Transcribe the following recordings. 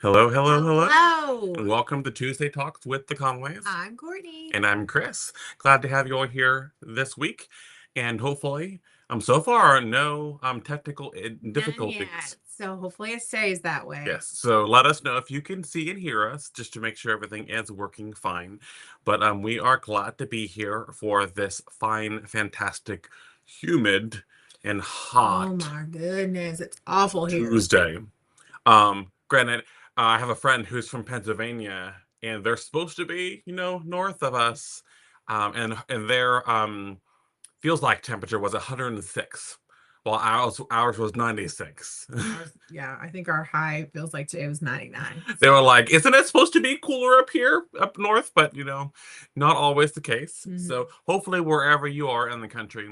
Hello, hello, hello. Hello. Welcome to Tuesday Talks with the Conways. I'm Courtney. And I'm Chris. Glad to have you all here this week. And hopefully, so far, no technical None difficulties. yet. So hopefully it stays that way. Yes, so let us know if you can see and hear us, just to make sure everything is working fine. But we are glad to be here for this fine, fantastic, humid, and Oh hot my goodness. It's awful here. Tuesday. Granted, I have a friend who's from Pennsylvania, and they're supposed to be, north of us, and their feels like temperature was 106, while ours was 96. Yeah, I think our high feels like today was 99. They were like, "Isn't it supposed to be cooler up here, up north?" But not always the case. Mhm. So hopefully, wherever you are in the country,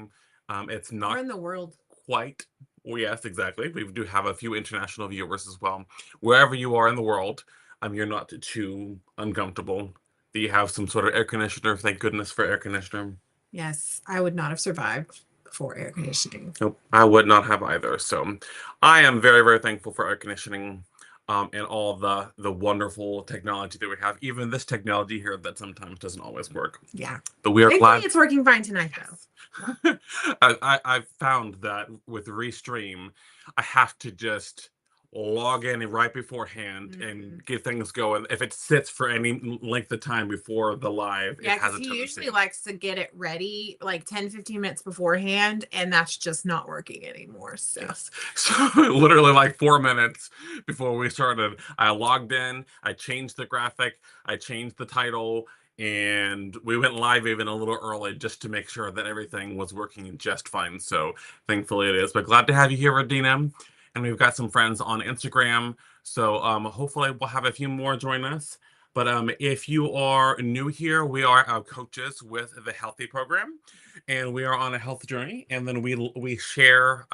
it's Or not in the world. quite. Well, yes, exactly. We do have a few international viewers as well. Wherever you are in the world, you're not too uncomfortable. Do you have some sort of air conditioner? Thank goodness for air conditioner. Yes, I would not have survived before air conditioning. Nope, I would not have either. So I am very, very thankful for air conditioning, and all the wonderful technology that we have. Even this technology here that sometimes doesn't always work. Yeah. But we are Thankfully glad. it's working fine tonight though. I've found that with Restream, I have to just log in right beforehand Mhm. and get things going. If it sits for any length of time before the live, it Yeah, has because a he usually tendency. likes to get it ready like 10, 15 minutes beforehand, and that's just not working anymore. So Yes. So literally like 4 minutes before we started, I logged in, I changed the graphic, I changed the title, and we went live even a little early just to make sure that everything was working just fine. So thankfully it is. But glad to have you here, Radina. And we've got some friends on Instagram. So hopefully we'll have a few more join us. But if you are new here, we are our coaches with the Healthy Program, and we are on a health journey. And then we share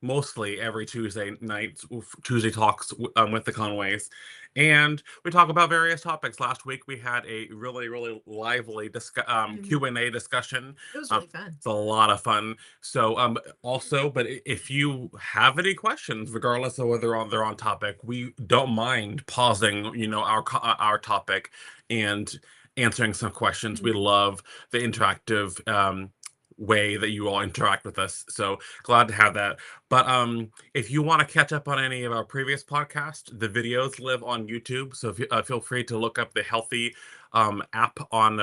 mostly every Tuesday night, Tuesday talks with the Conways, and we talk about various topics. Last week we had a really really lively mhm. Q&A discussion. It was Um, really fun. it's a lot of fun. So also, but if you have any questions, regardless of whether they're on topic, we don't mind pausing, our topic and answering some questions. We Mhm. love the interactive way that you all interact with us. So glad to have that. But if you want to catch up on any of our previous podcasts, the videos live on YouTube. So if you, feel free to look up the Healthy app on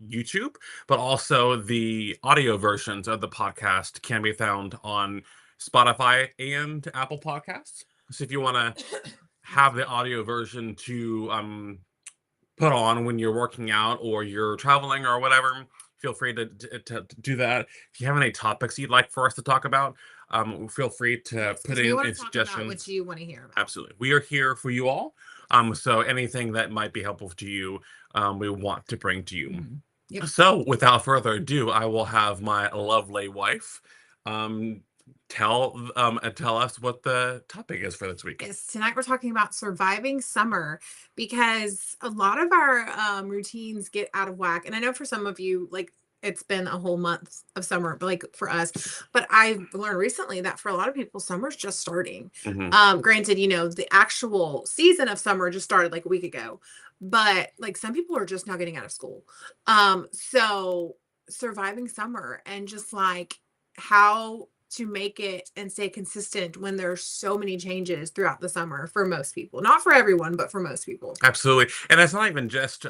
YouTube, but also the audio versions of the podcast can be found on Spotify and Apple Podcasts. So if you want to have the audio version to put on when you're working out or you're traveling or whatever, feel free to do that. If you have any topics you'd like for us to talk about, feel free to Yes, put because we want in to talk about what suggestions. you want to hear about. Absolutely. We are here for you all. So anything that might be helpful to you, we want to bring to you. Mhm. Yep. So without further ado, I will have my lovely wife um, tell us what the topic is for this week. Yes, tonight we're talking about surviving summer because a lot of our routines get out of whack. And I know for some of you, like it's been a whole month of summer, but like for us, but I've learned recently that for a lot of people, summer's just starting. Hmm. Granted, the actual season of summer just started like a week ago, but like some people are just now getting out of school. So surviving summer and just like how to make it and stay consistent when there's so many changes throughout the summer for most people. Not for everyone, but for most people. Absolutely. And it's not even just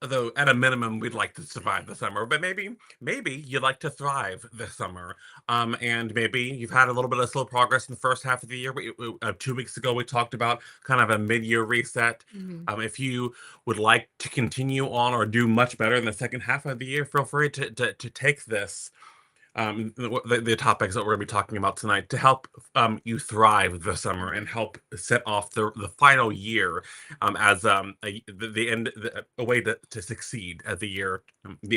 though at a minimum we'd like to survive the summer, but maybe you'd like to thrive this summer. And maybe you've had a little bit of slow progress in the first half of the year. 2 weeks ago we talked about kind of a mid-year reset. Mhm. If you would like to continue on or do much better in the second half of the year, feel free to take this the topics that we're going to be talking about tonight to help you thrive this summer and help set off the final year as the end a way to succeed at the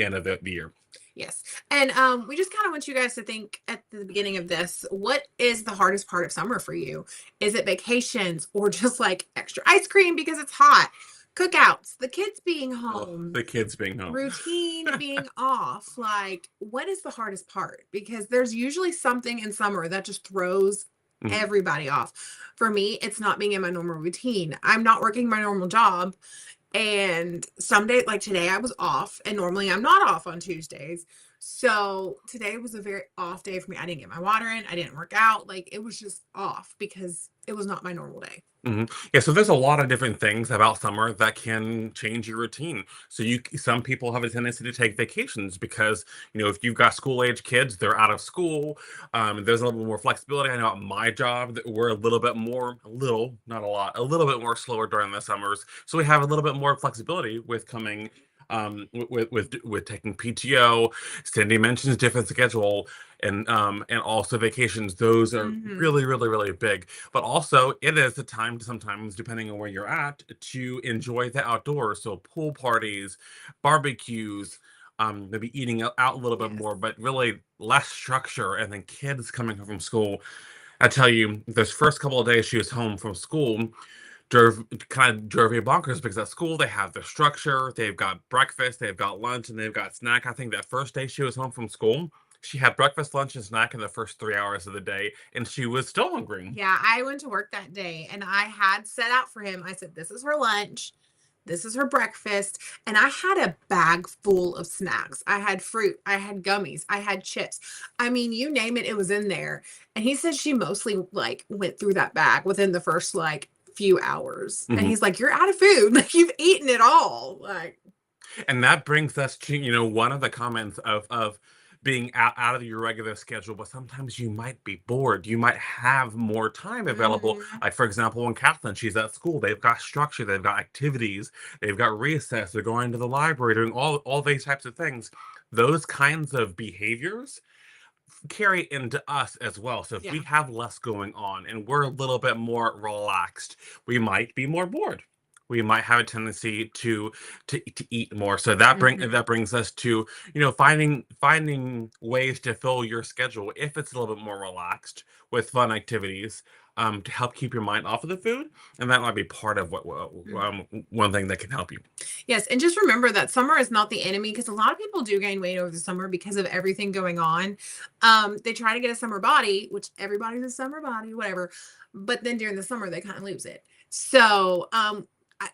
end of the year. Yes. And we just kind of want you guys to think at the beginning of this, what is the hardest part of summer for you? Is it vacations or just like extra ice cream because it's hot? Cookouts, the kids being Oh, home, the kids being home. routine being off. Like, what is the hardest part? Because there's usually something in summer that just throws Mhm. everybody off. For me, it's not being in my normal routine. I'm not working my normal job. And some days, like today, I was off, and normally I'm not off on Tuesdays. So today was a very off day for me. I didn't get my water in, I didn't work out. Like it was just off because it was not my normal day. Yeah, so there's a lot of different things about summer that can change your routine. So some people have a tendency to take vacations because, if you've got school-age kids, they're out of school. There's a little bit more flexibility. I know at my job that we're a little, not a lot, a little bit more slower during the summers. So we have a little bit more flexibility with coming with taking PTO. Cindy mentions different schedule and also vacations. Those are Hmm. really, really, really big. But also, it is the time to sometimes, depending on where you're at, to enjoy the outdoors. So pool parties, barbecues, maybe eating out a little bit Yes. more, but really less structure. And then kids coming home from school. I tell you, those first couple of days she was home from school drove me bonkers because at school they have their structure, they've got breakfast, they've got lunch, and they've got snack. I think that first day she was home from school, she had breakfast, lunch, and snack in the first 3 hours of the day, and she was still hungry. Yeah, I went to work that day and I had set out for him. I said, "This is her lunch. This is her breakfast." And I had a bag full of snacks. I had fruit, I had gummies, I had chips. I mean, you name it, it was in there. And he said she mostly like went through that bag within the first like few hours. And Mhm. he's like, "You're out of food. Like you've eaten it all." Like, And that brings us to, one of the comments of being out of your regular schedule, but sometimes you might be bored. You might have more time available. mhm. Like, for example, when Kathleen, she's at school, they've got structure, they've got activities, they've got recess, they're going to the library, doing all these types of things. Those kinds of behaviors carry into us as well. So if we Yeah. have less going on and we're a little bit more relaxed, we might be more bored. We might have a tendency to eat more. So Mhm. that brings us to, finding ways to fill your schedule if it's a little bit more relaxed with fun activities, to help keep your mind off of the food, and that might be part of Mhm. one thing that can help you. Yes, and just remember that summer is not the enemy because a lot of people do gain weight over the summer because of everything going on. They try to get a summer body, which everybody's a summer body, whatever. But then during the summer, they kind of lose it. So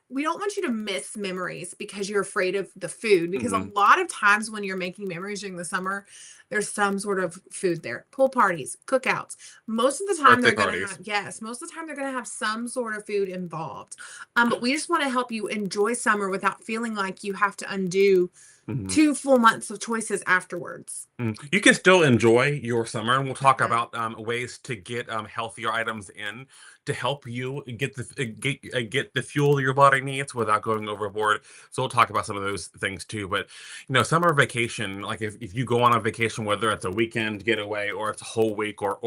we don't want you to miss memories because you're afraid of the food. Because a Hmm. lot of times when you're making memories during the summer, there's some sort of food there. Pool parties, cookouts. Most of the time, Birthday they're gonna parties. have yes. Most of the time, they're gonna have some sort of food involved. But we just want to help you enjoy summer without feeling like you have to undo Mhm. 2 full months of choices afterwards. You can still enjoy your summer, and we'll talk Mhm. about ways to get healthier items in to help you get the fuel your body needs without going overboard. So we'll talk about some of those things too. But summer vacation, like if you go on a vacation, whether it's a weekend getaway or it's a whole week or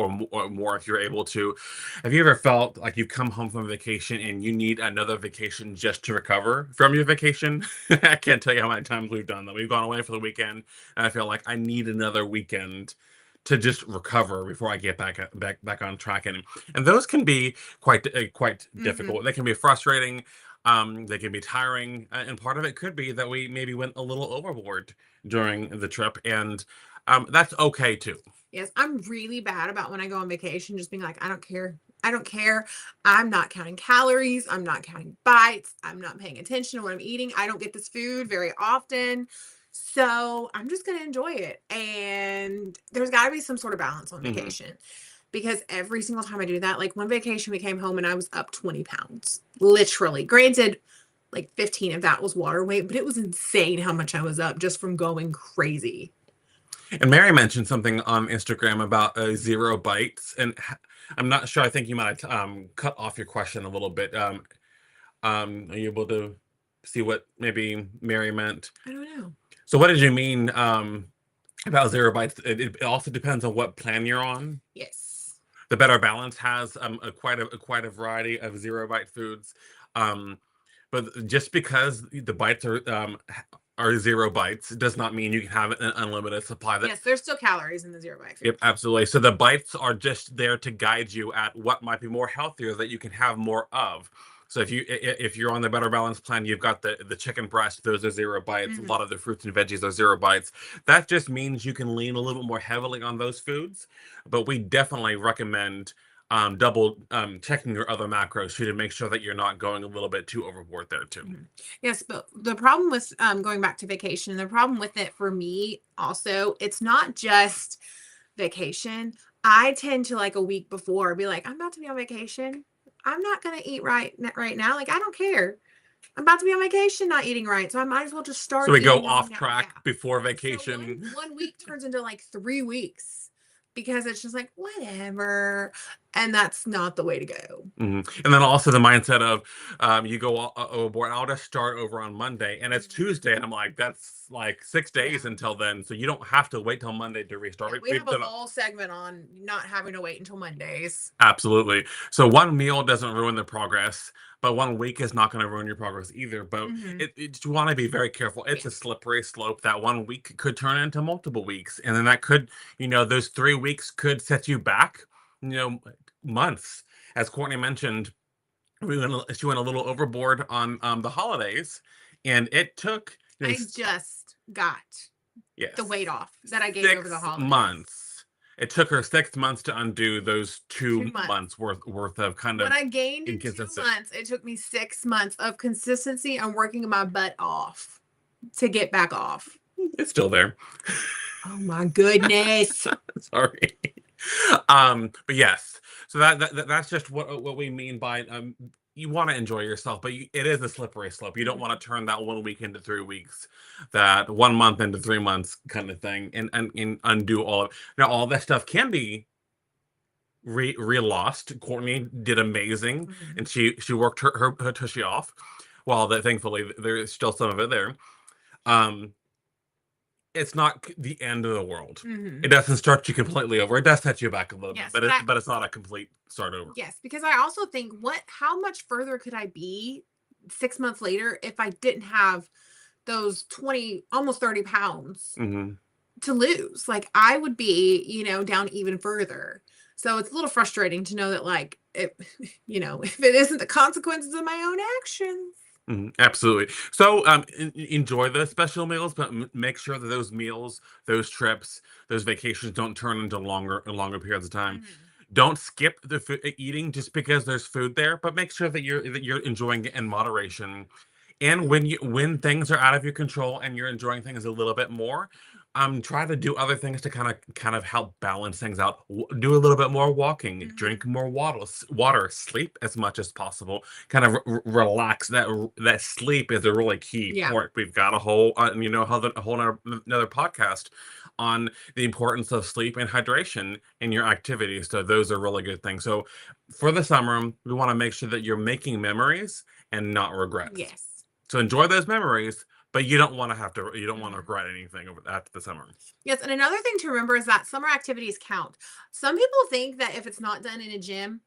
more, if you're able to, have you ever felt like you've come home from vacation and you need another vacation just to recover from your vacation? I can't tell you how many times we've done that. We've gone away for the weekend and I feel like I need another weekend to just recover before I get back on track. And those can be quite Mhm. difficult. They can be frustrating. They can be tiring, and part of it could be that we maybe went a little overboard during the trip, and that's okay too. Yes, I'm really bad about when I go on vacation, just being like, I don't care. I don't care. I'm not counting calories. I'm not counting bites. I'm not paying attention to what I'm eating. I don't get this food very often. So I'm just going to enjoy it. And there's got to be some sort of balance on Hmm. vacation because every single time I do that, like one vacation, we came home and I was up 20 pounds, literally. Granted, like 15 of that was water weight, but it was insane how much I was up just from going crazy. And Mary mentioned something on Instagram about zero bites, and I'm not sure. I think you might have cut off your question a little bit. Are you able to see what maybe Mary meant? I don't know. So what did you mean about zero bites? It also depends on what plan you're on. Yes. The Better Balance has quite a variety of zero bite foods, um, but just because the bites are zero bites does not mean you can have an unlimited supply. That Yes, there's still calories in the zero bite Yep, foods. absolutely. So the bites are just there to guide you at what might be more healthier that you can have more of. So if you're on the Better Balance plan, you've got the chicken breast; those are zero bites. A Mhm. lot of the fruits and veggies are zero bites. That just means you can lean a little bit more heavily on those foods. But we definitely recommend double checking your other macros too to make sure that you're not going a little bit too overboard there too. Mhm. Yes, but the problem with going back to vacation, the problem with it for me also, it's not just vacation. I tend to like a week before be like, I'm about to be on vacation. I'm not gonna eat right now. Like I don't care. I'm about to be on vacation, not eating right, so I might as well just So start we go eating right off now. Yeah. track before So one vacation. one week turns into like 3 weeks because it's just like whatever, and that's not the way to go. And then also the mindset of you go overboard. I'll just start over on Monday, and it's Mhm. Tuesday, and I'm like, that's like 6 days Yeah. until then, so you don't have to wait till Monday to restart. Yeah, we We've have a done whole segment on not having to wait until Mondays. absolutely. So one meal doesn't ruin the progress, but one week is not going to ruin your progress either. But Mhm. you want to be very careful. It's Yeah. a slippery slope. That one week could turn into multiple weeks, and then that could, those 3 weeks could set you back, you know, months. As Courtney mentioned, she went a little overboard on the holidays, and it took I just got the weight yes, off that I gained over the 6 holidays. months. It took her 6 months to undo those 2 2 months. months worth of kind What of I gained in 2 inconsistent. months, it took me 6 months of consistency and working my butt off to get back off. It's still there. Oh my goodness. Sorry. But yes. So that's just what we mean by you want to enjoy yourself, but it is a slippery slope. You don't want to turn that one week into 3 weeks, that 1 month into 3 months kind of thing, and undo all of now. All that stuff can be lost. Courtney did amazing, Mhm. and she worked her tushy off. While that thankfully there's still some of it there. Um, it's not the end of the world. It Mhm. doesn't start you completely over. It does set you back a little bit, Yes, but but it's not a complete start over. yes, because I also think how much further could I be 6 months later if I didn't have those 20, almost 30 pounds Hmm. to lose? Like I would be, down even further. So it's a little frustrating to know that like it, if it isn't the consequences of my own actions. Absolutely. So enjoy the special meals, but make sure that those meals, those trips, those vacations don't turn into longer periods of time. Mhm. Don't skip the eating just because there's food there, but make sure that you're enjoying it in moderation. And when things are out of your control and you're enjoying things a little bit more, try to do other things to kind of help balance things out. Do a little bit more walking, Mhm. drink more water, sleep as much as possible. Kind of relax. That sleep is a really key Yeah. part. We've got a whole a whole another podcast on the importance of sleep and hydration in your activities. So those are really good things. So for the summer, we want to make sure that you're making memories and not regrets. Yes. So enjoy those memories, but you don't want to Mhm. regret anything after the summer. Yes, and another thing to remember is that summer activities count. Some people think that if it's not done in a gym,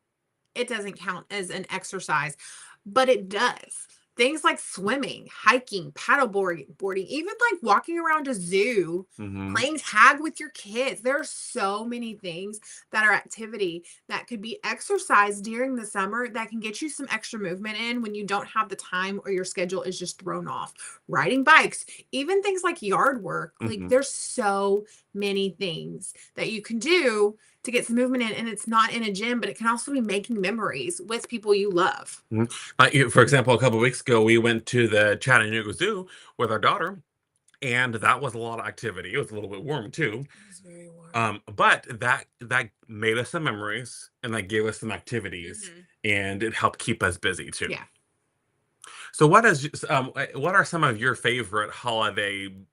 it doesn't count as an exercise, but it does. Things like swimming, hiking, boarding, even like walking around a zoo, Hmm. playing tag with your kids. There are so many things that are activity that could be exercised during the summer that can get you some extra movement in when you don't have the time or your schedule is just thrown off. Riding bikes, even things like yard work. Like Hmm. there's so many things that you can do to get some movement in, and it's not in a gym, but it can also be making memories with people you love. For example, a couple of weeks ago, we went to the Chattanooga Zoo with our daughter, and that was a lot of activity. It was a little bit warm too, It was very warm. but that made us some memories, and that gave us some activities, Hmm. and it helped keep us busy too. Yeah. So what are some of your favorite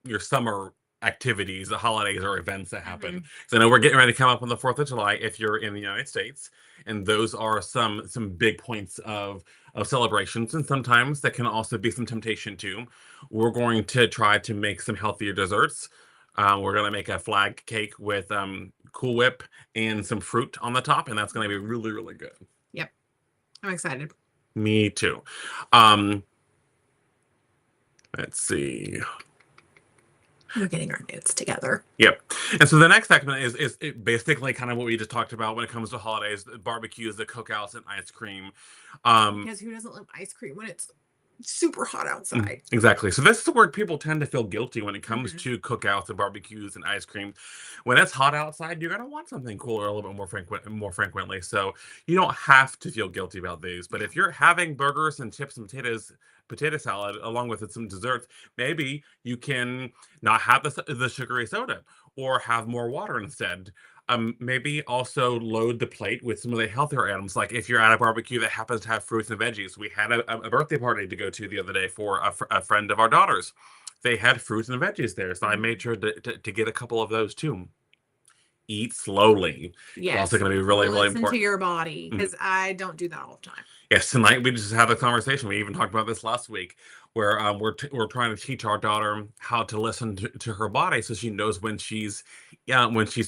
your summer activities, the holidays or events that happen? Hmm. So I know we're getting ready to come up on the 4th of July if you're in the United States, and those are some big points of celebrations, and sometimes that can also be some temptation too. We're going to try to make some healthier desserts. We're gonna make a flag cake with Cool Whip and some fruit on the top, and that's gonna be really, really good. Yep. I'm excited. Me too. Um, let's see. We're getting our notes together. Yep. And so the next segment is basically kind of what we just talked about when it comes to holidays, the barbecues, the cookouts, and ice cream. Um, Because who doesn't love ice cream when it's super hot outside. Exactly. So this is where people tend to feel guilty when it comes Mhm. to cookouts and barbecues and ice cream. When it's hot outside, you're gonna want something cooler a little bit more frequently. So you don't have to feel guilty about these. But Yeah. if you're having burgers and chips and potato salad along with some desserts, maybe you can not have the sugary soda or have more water instead. Maybe also load the plate with some of the healthier items. Like if you're at a barbecue that happens to have fruits and veggies, we had a birthday party to go to the other day for a friend of our daughter's. They had fruits and veggies there, so I made Mhm. sure to get a couple of those too. Eat slowly. It's also Yes. going to be really, really Listen to important. your body Mhm. because I don't do that all the time. Yes, tonight we just had a conversation. We even talked about this last week, where we're trying to teach our daughter how to listen to her body, so she knows when she's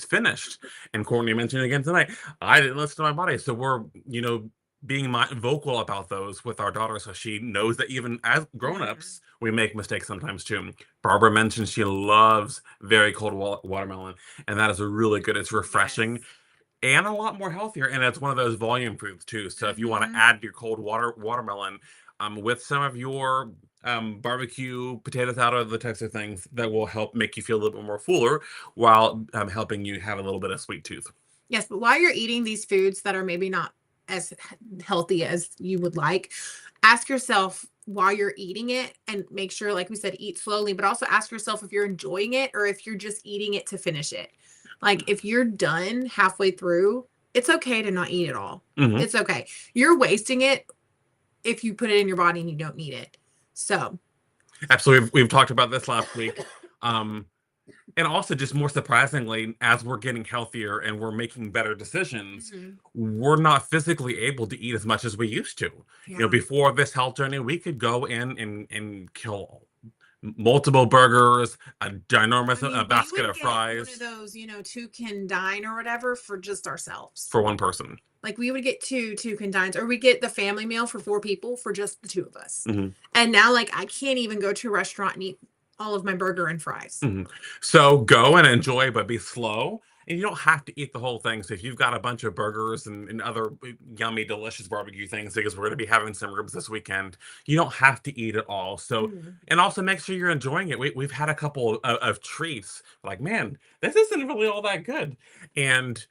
finished. And Courtney mentioned again tonight, I didn't listen to my body, so we're being vocal about those with our daughter, so she knows that even as Mhm. grown-ups, we make mistakes sometimes too. Barbara mentioned she loves very cold watermelon, and that is a really good. It's refreshing Yes. and a lot more healthier, and it's one of those volume foods too. So if you want to Mhm. add your cold watermelon with some of your barbecue potato salad, the types of things that will help make you feel a little bit more fuller while helping you have a little bit of sweet tooth. Yes, but while you're eating these foods that are maybe not as healthy as you would like, ask yourself while you're eating it and make sure, like we said, eat slowly, but also ask yourself if you're enjoying it or if you're just eating it to finish it. Like if you're done halfway through, it's okay to not eat it all. Hmm. It's okay. You're wasting it if you put it in your body and you don't need it. So, Absolutely, we've talked about this last week. Um, And also, just more surprisingly, as we're getting healthier and we're making better decisions, mhm, we're not physically able to eat as much as we used to. yeah. Before this health journey, we could go in and kill multiple burgers, a I ginormous mean, we basket would of get one of fries those, two can dine or whatever for just ourselves. for one person. Like we would get two can dines, or we get the family meal for 4 people for just the two of us. Mhm. And now, like, I can't even go to a restaurant and eat all of my burger and fries. Mhm. So go and enjoy, but be slow. And you don't have to eat the whole thing. So if you've got a bunch of burgers and other yummy, delicious barbecue things, because we're going to be having some ribs this weekend, you don't have to eat it all. So, Mhm. and also make sure you're enjoying it. We've had a couple of treats like, man, this isn't really all that good. And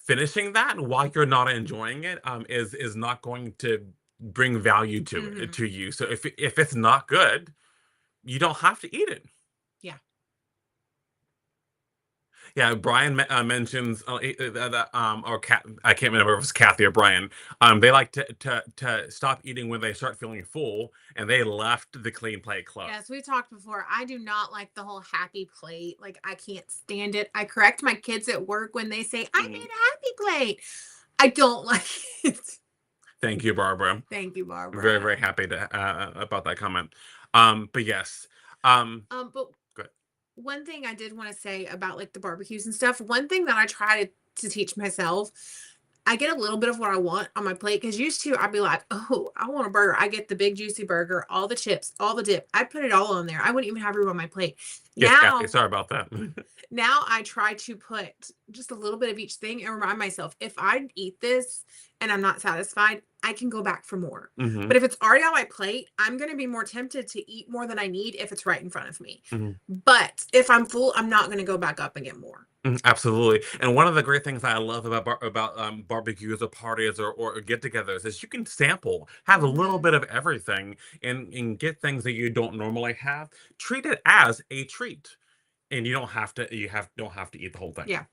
finishing that while you're not enjoying it is not going to bring value Mhm. to you. So if it's not good, you don't have to eat it. Yeah. Yeah, Brian mentions or I can't remember if it's Kathy or Brian. They like to stop eating when they start feeling full, and they left the clean plate club. Yes, we talked before. I do not like the whole happy plate. Like, I can't stand it. I correct my kids at work when they say, I made Mhm. a happy plate. I don't like it. Thank you, Barbara. Thank you, I'm very, very Barbara. happy to about that comment. But yes, But good. one thing I did want to say about like the barbecues and stuff, one thing that I try to teach myself, I get a little bit of what I want on my plate because used to I'd be like, oh, I want a burger. I get the big juicy burger, all the chips, all the dip. I put it all on there. I wouldn't even have room on my plate. Yes, Kathy. Now Sorry about that. now I try to put just a little bit of each thing and remind myself if I eat this and I'm not satisfied, I can go back for more. Hmm. But if it's already on my plate, I'm going to be more tempted to eat more than I need if it's right in front of me. Hmm. But if I'm full, I'm not going to go back up and get more. Absolutely. And one of the great things I love about barbecues or parties or get-togethers is you can sample, have a little Hmm. bit of everything, and get things that you don't normally have. Treat it as a treat, and you don't have to eat the whole thing. Yeah.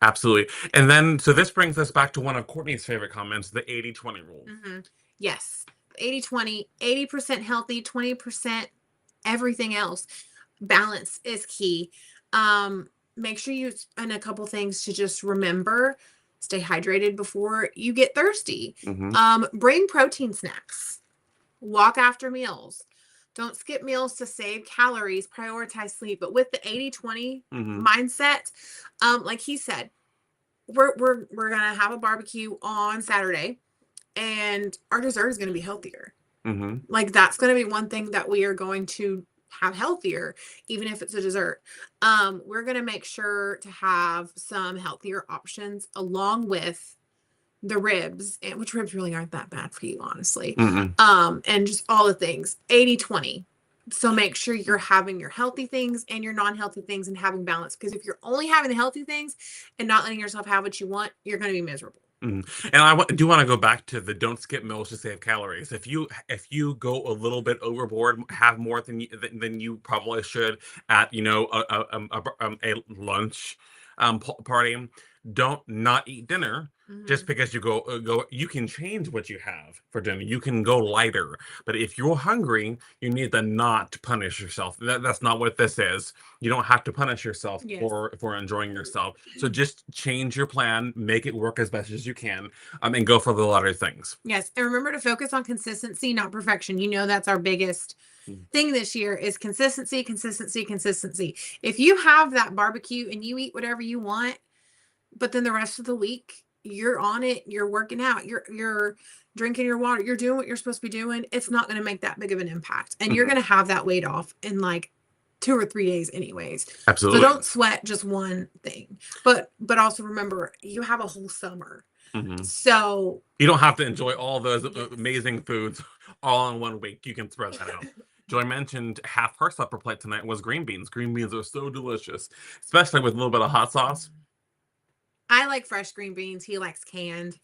Absolutely. And then so this brings us back to one of Courtney's favorite comments, the 80/20 rule. Hmm. Yes. 80/20, 80% healthy, 20% everything else. Balance is key. Make sure you and a couple things to just remember. Stay hydrated before you get thirsty. Hmm. Bring protein snacks. Walk after meals. Don't skip meals to save calories. Prioritize sleep. But with the 80/20 Hmm. mindset, like he said, we're gonna have a barbecue on Saturday, and our dessert is gonna be healthier. Hmm. Like that's gonna be one thing that we are going to have healthier, even if it's a dessert. We're gonna make sure to have some healthier options along with the ribs, and which ribs really aren't that bad for you, honestly. Mm-mm. And just all the things, 80-20. So make sure you're having your healthy things and your non-healthy things and having balance. Because if you're only having the healthy things and not letting yourself have what you want, you're going to be miserable. And I do want to go back to the don't skip meals to save calories. If you go a little bit overboard, have more than you probably should at a lunch party, don't not eat dinner just Mm-hmm. because you go. You can change what you have for dinner. You can go lighter, but if you're hungry, you need to not punish yourself. That's not what this is. You don't have to punish yourself Yes. for enjoying yourself. So just change your plan, make it work as best as you can, and go for the lighter things. Yes. And remember to focus on consistency, not perfection. You know, that's our biggest thing this year is consistency, consistency, consistency. If you have that barbecue and you eat whatever you want, but then the rest of the week you're on it, you're working out, you're drinking your water, you're doing what you're supposed to be doing, it's not going to make that big of an impact. And you're Mhm. going to have that weight off in like 2 or 3 days anyways. So Absolutely. don't sweat just one thing. But also remember you have a whole summer. Mhm. So You don't have to enjoy all those yes. amazing foods all in one week. You can spread that out. Joy mentioned half her supper plate tonight was green beans. Green beans are so delicious, especially with a little bit of hot sauce. I like fresh green beans. He likes canned.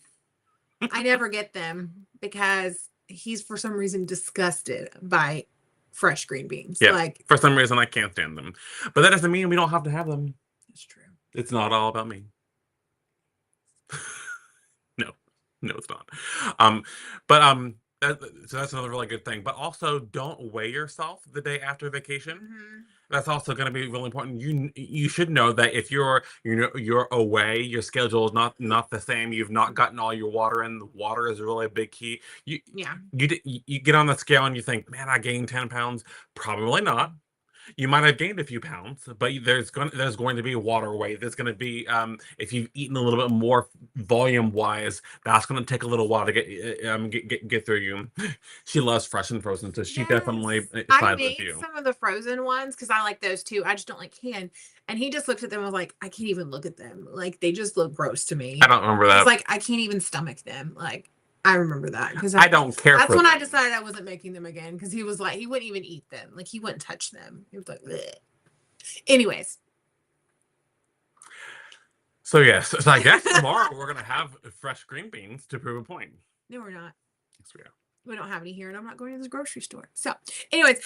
I never get them because he's for some reason disgusted by fresh green beans. Yeah, Like, for some reason I can't stand them, but that doesn't mean we don't have to have them. it's true. It's not all about me. No, no, it's not. Um, but so that's another really good thing. But also, don't weigh yourself the day after vacation. Mm-hmm. That's also going to be really important. You should know that if you're away, your schedule is not the same. You've not gotten all your water in. The water is really a big key. You Yeah. you get on the scale and you think, man, I gained 10 pounds. Probably not. You might have gained a few pounds, but there's going to be water weight. There's going to be if you've eaten a little bit more volume wise, that's going to take a little while to get through you. She loves fresh and frozen, so she definitely Yes. I sides with made you. some of the frozen ones because I like those too. I just don't like canned. And he just looked at them and was like, I can't even look at them. Like they just look gross to I me. don't remember He's that. like, I can't even stomach them. Like I remember that because I don't care that's for when I them. decided I wasn't making them again because he was like, he wouldn't even eat them. Like he wouldn't touch them. He was like, bleh. Anyways. So yes, so I guess tomorrow we're gonna have fresh green beans to prove a point. No, we're not. Yes, we are. We don't have any here, and I'm not going to this grocery store. So, anyways,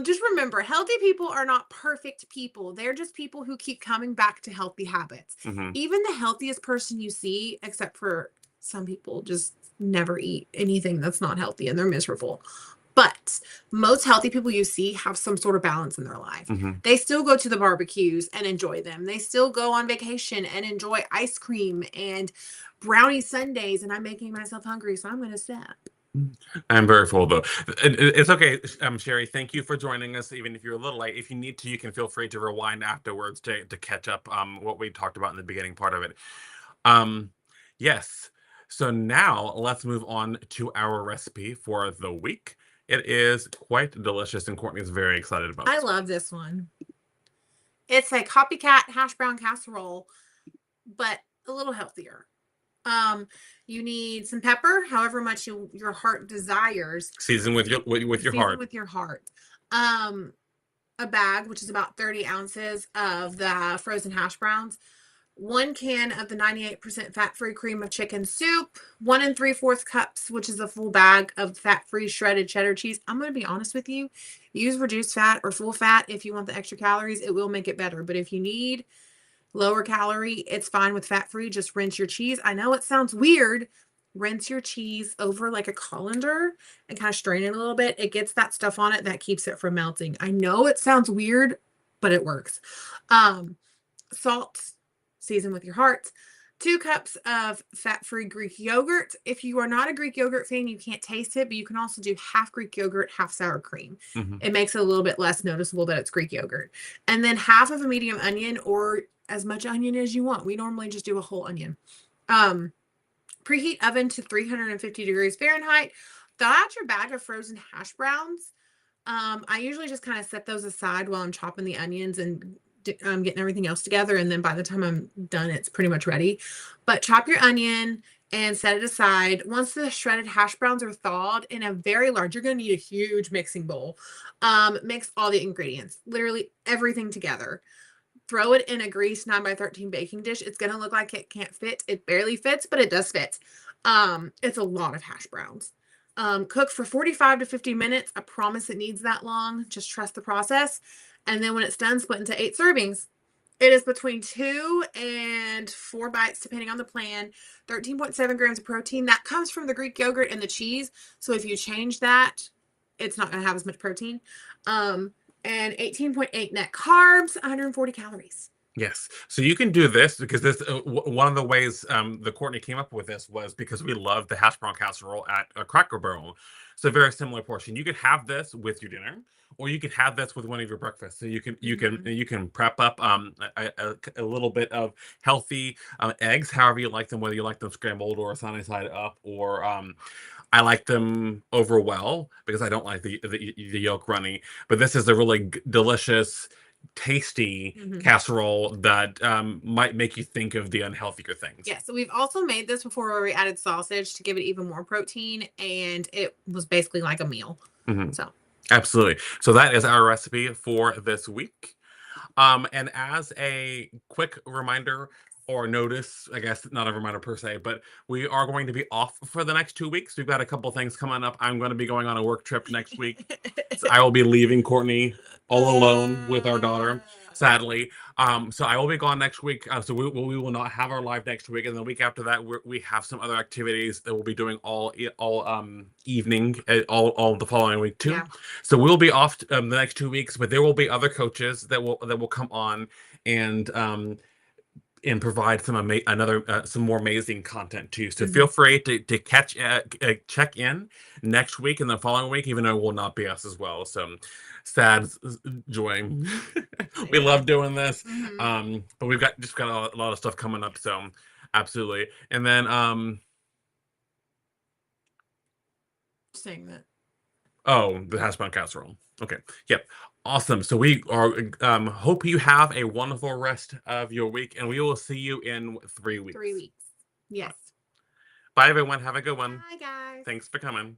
just remember, healthy people are not perfect people. They're just people who keep coming back to healthy habits. Hmm. Even the healthiest person you see, except for some people, just never eat anything that's not healthy, and they're miserable. But most healthy people you see have some sort of balance in their life. Hmm. They still go to the barbecues and enjoy them. They still go on vacation and enjoy ice cream and brownie sundaes. And I'm making myself hungry, so I'm going to stop. I'm very full though. It's okay, Sherry. Thank you for joining us, even if you're a little late. If you need to, you can feel free to rewind afterwards to catch up what we talked about in the beginning part of it. Um, yes. So now let's move on to our recipe for the week. It is quite delicious, and Courtney is very excited about I this one. love this one. It's a copycat hash brown casserole, but a little healthier. You need some pepper, however much your heart desires. Season with your Season heart. with your heart. Um, a bag, which is about 30 ounces of the frozen hash browns. 1 can of the 98% fat-free cream of chicken soup, 1 3/4 cups, which is a full bag of fat-free shredded cheddar cheese. I'm going to be honest with you. Use reduced fat or full fat if you want the extra calories. It will make it better. But if you need lower calorie, it's fine with fat-free. Just rinse your cheese. I know it sounds weird. Rinse your cheese over like a colander and kind of strain it a little bit. It gets that stuff on it that keeps it from melting. I know it sounds weird, but it works. Salt, season with your heart. 2 cups of fat-free Greek yogurt. If you are not a Greek yogurt fan, you can't taste it, but you can also do half Greek yogurt, half sour cream. Hmm. It makes it a little bit less noticeable that it's Greek yogurt. And then half of a medium onion or as much onion as you want. We normally just do a whole onion. Preheat oven to 350 degrees Fahrenheit. Thaw out your bag of frozen hash browns. I usually just kind of set those aside while I'm chopping the onions and getting everything else together. And then by the time I'm done, it's pretty much ready. But chop your onion, and set it aside. Once the shredded hash browns are thawed in a very large, you're going to need a huge mixing bowl. Mix all the ingredients, literally everything together. Throw it in a greased 9 by 13 baking dish. It's going to look like it can't fit. It barely fits, but it does fit. It's a lot of hash browns. Cook for 45 to 50 minutes. I promise it needs that long. Just trust the process. And then when it's done, split into 8 servings. It is between 2 and 4 bites, depending on the plan. 13.7 grams of protein. That comes from the Greek yogurt and the cheese. So if you change that, it's not going to have as much protein. And 18.8 net carbs, 140 calories. Yes. So you can do this because this one of the ways the Courtney came up with this was because we love the hash brown casserole at a Cracker Barrel. So very similar portion. You could have this with your dinner, or you could have this with one of your breakfasts. So you can prep up a little bit of healthy eggs, however you like them, whether you like them scrambled or sunny side up, or I like them over well because I don't like the yolk runny. But this is a really delicious, tasty casserole that might make you think of the unhealthier things. Yeah, so we've also made this before where we added sausage to give it even more protein, and it was basically like a meal. So absolutely. So that is our recipe for this week. And as a quick reminder or notice, I guess not a reminder per se, but we are going to be off for the next 2 weeks. We've got a couple things coming up. I'm going to be going on a work trip next week. So I will be leaving Courtney all alone with our daughter, sadly. So I will be gone next week. So we will not have our live next week, and the week after that, we have some other activities that we'll be doing all evening, all the following week too. Yeah. So we'll be off the next 2 weeks, but there will be other coaches that will come on and provide some more amazing content too. So feel free to check in next week and the following week, even though it will not be us as well. So sad joy. We love doing this. But we've got a lot of stuff coming up. So absolutely. And then saying that. Oh, the hash brown casserole. Okay. Yep. Awesome. So we are hope you have a wonderful rest of your week, and we will see you in 3 weeks. 3 weeks. Yes. Bye everyone. Have a good one. Bye guys. Thanks for coming.